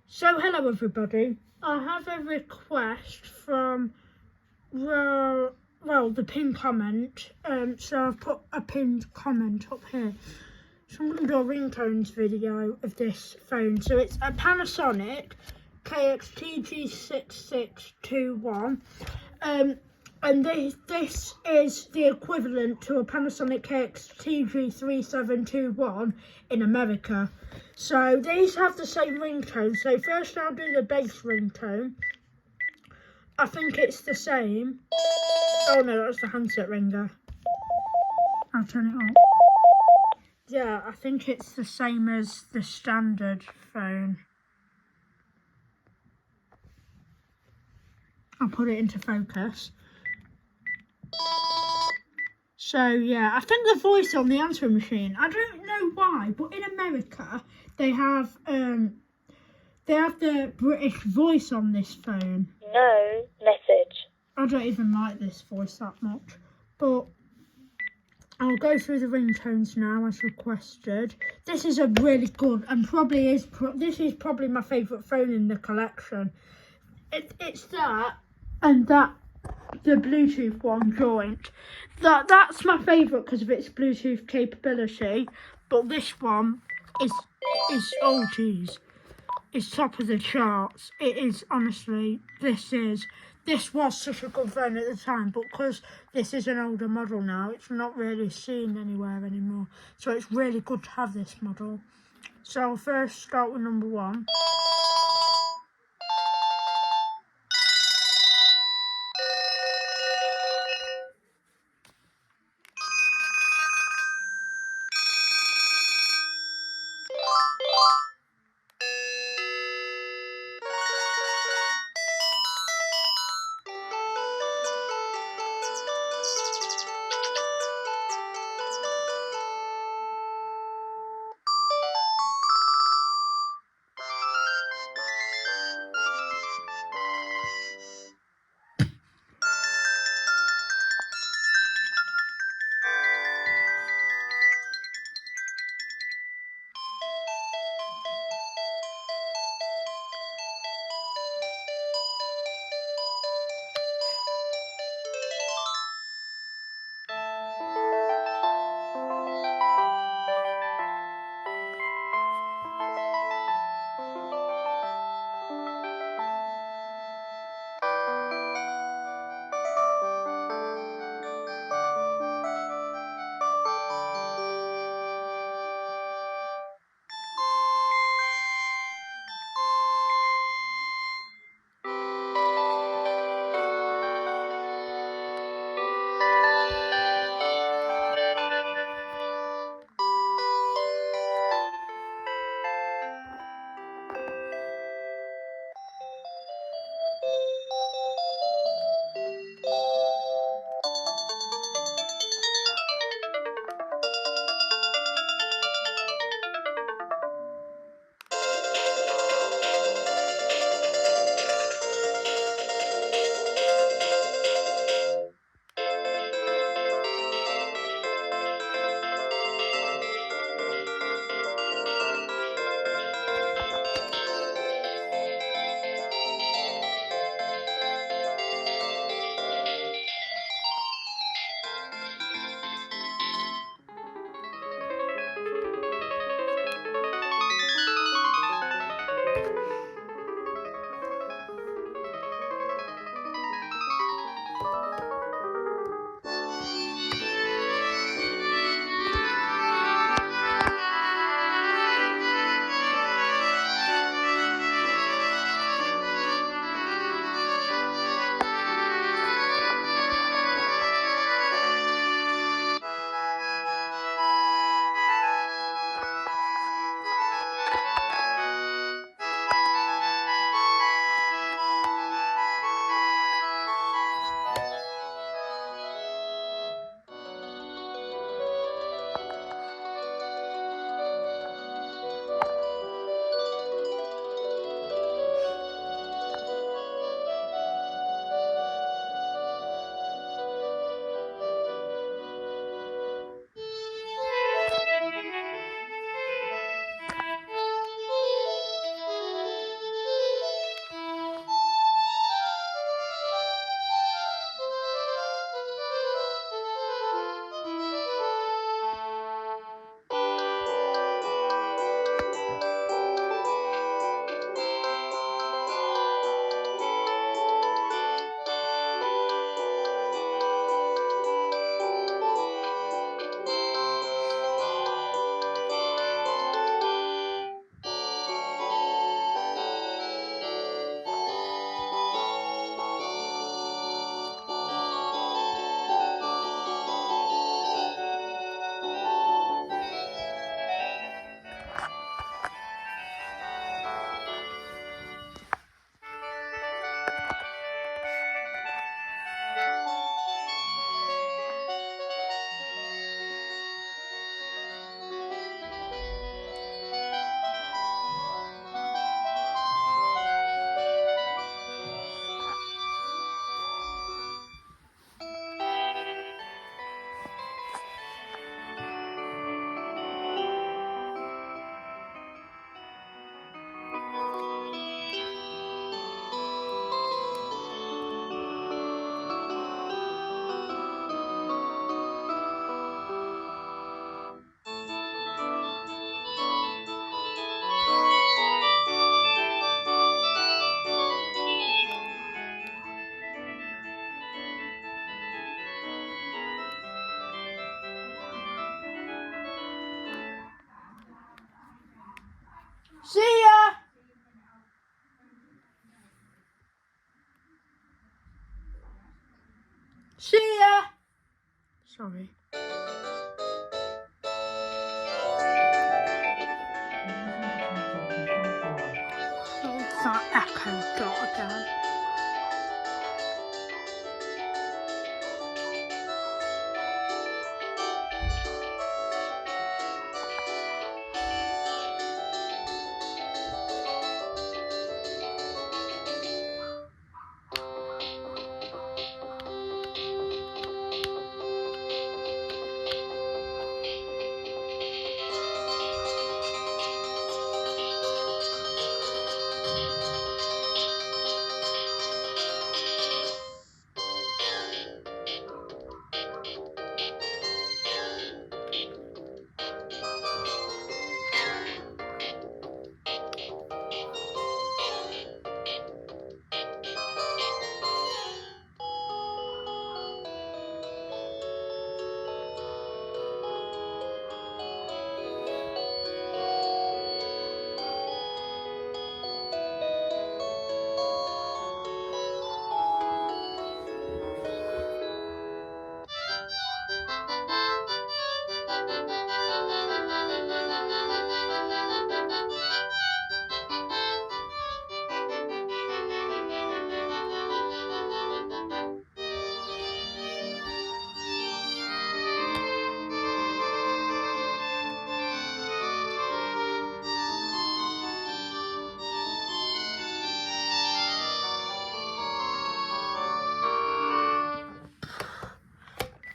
So hello everybody, I have a request from the pinned comment, so I've put a pinned comment up here. So I'm going to do a ringtones video of this phone. So it's a Panasonic KX-TG6621, and this is the equivalent to a Panasonic KX-TG3721 in America. So these have the same ringtone. So first I'll do the bass ringtone. I think it's the same. Oh no, that's the handset ringer. I'll turn it on. Yeah, I think it's the same as the standard phone. I'll put it into focus. So yeah, I think the voice on the answering machine, I don't know why, but in America they have the British voice on this phone. No message. I don't even like this voice that much, but I'll go through the ringtones now as requested. This is a really good and this is probably my favourite phone in the collection. It's that and that. The Bluetooth one joint. That's my favourite because of its Bluetooth capability. But this one is oh geez, it's top of the charts. It is honestly. This was such a good phone at the time, but because this is an older model now, it's not really seen anywhere anymore. So it's really good to have this model. So I'll first start with number 1. See ya! Sorry. What's that echo dot again?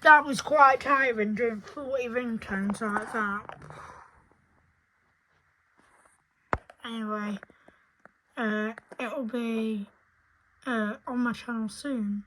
That was quite tiring doing 40 ringtones like that. Anyway, it'll be on my channel soon.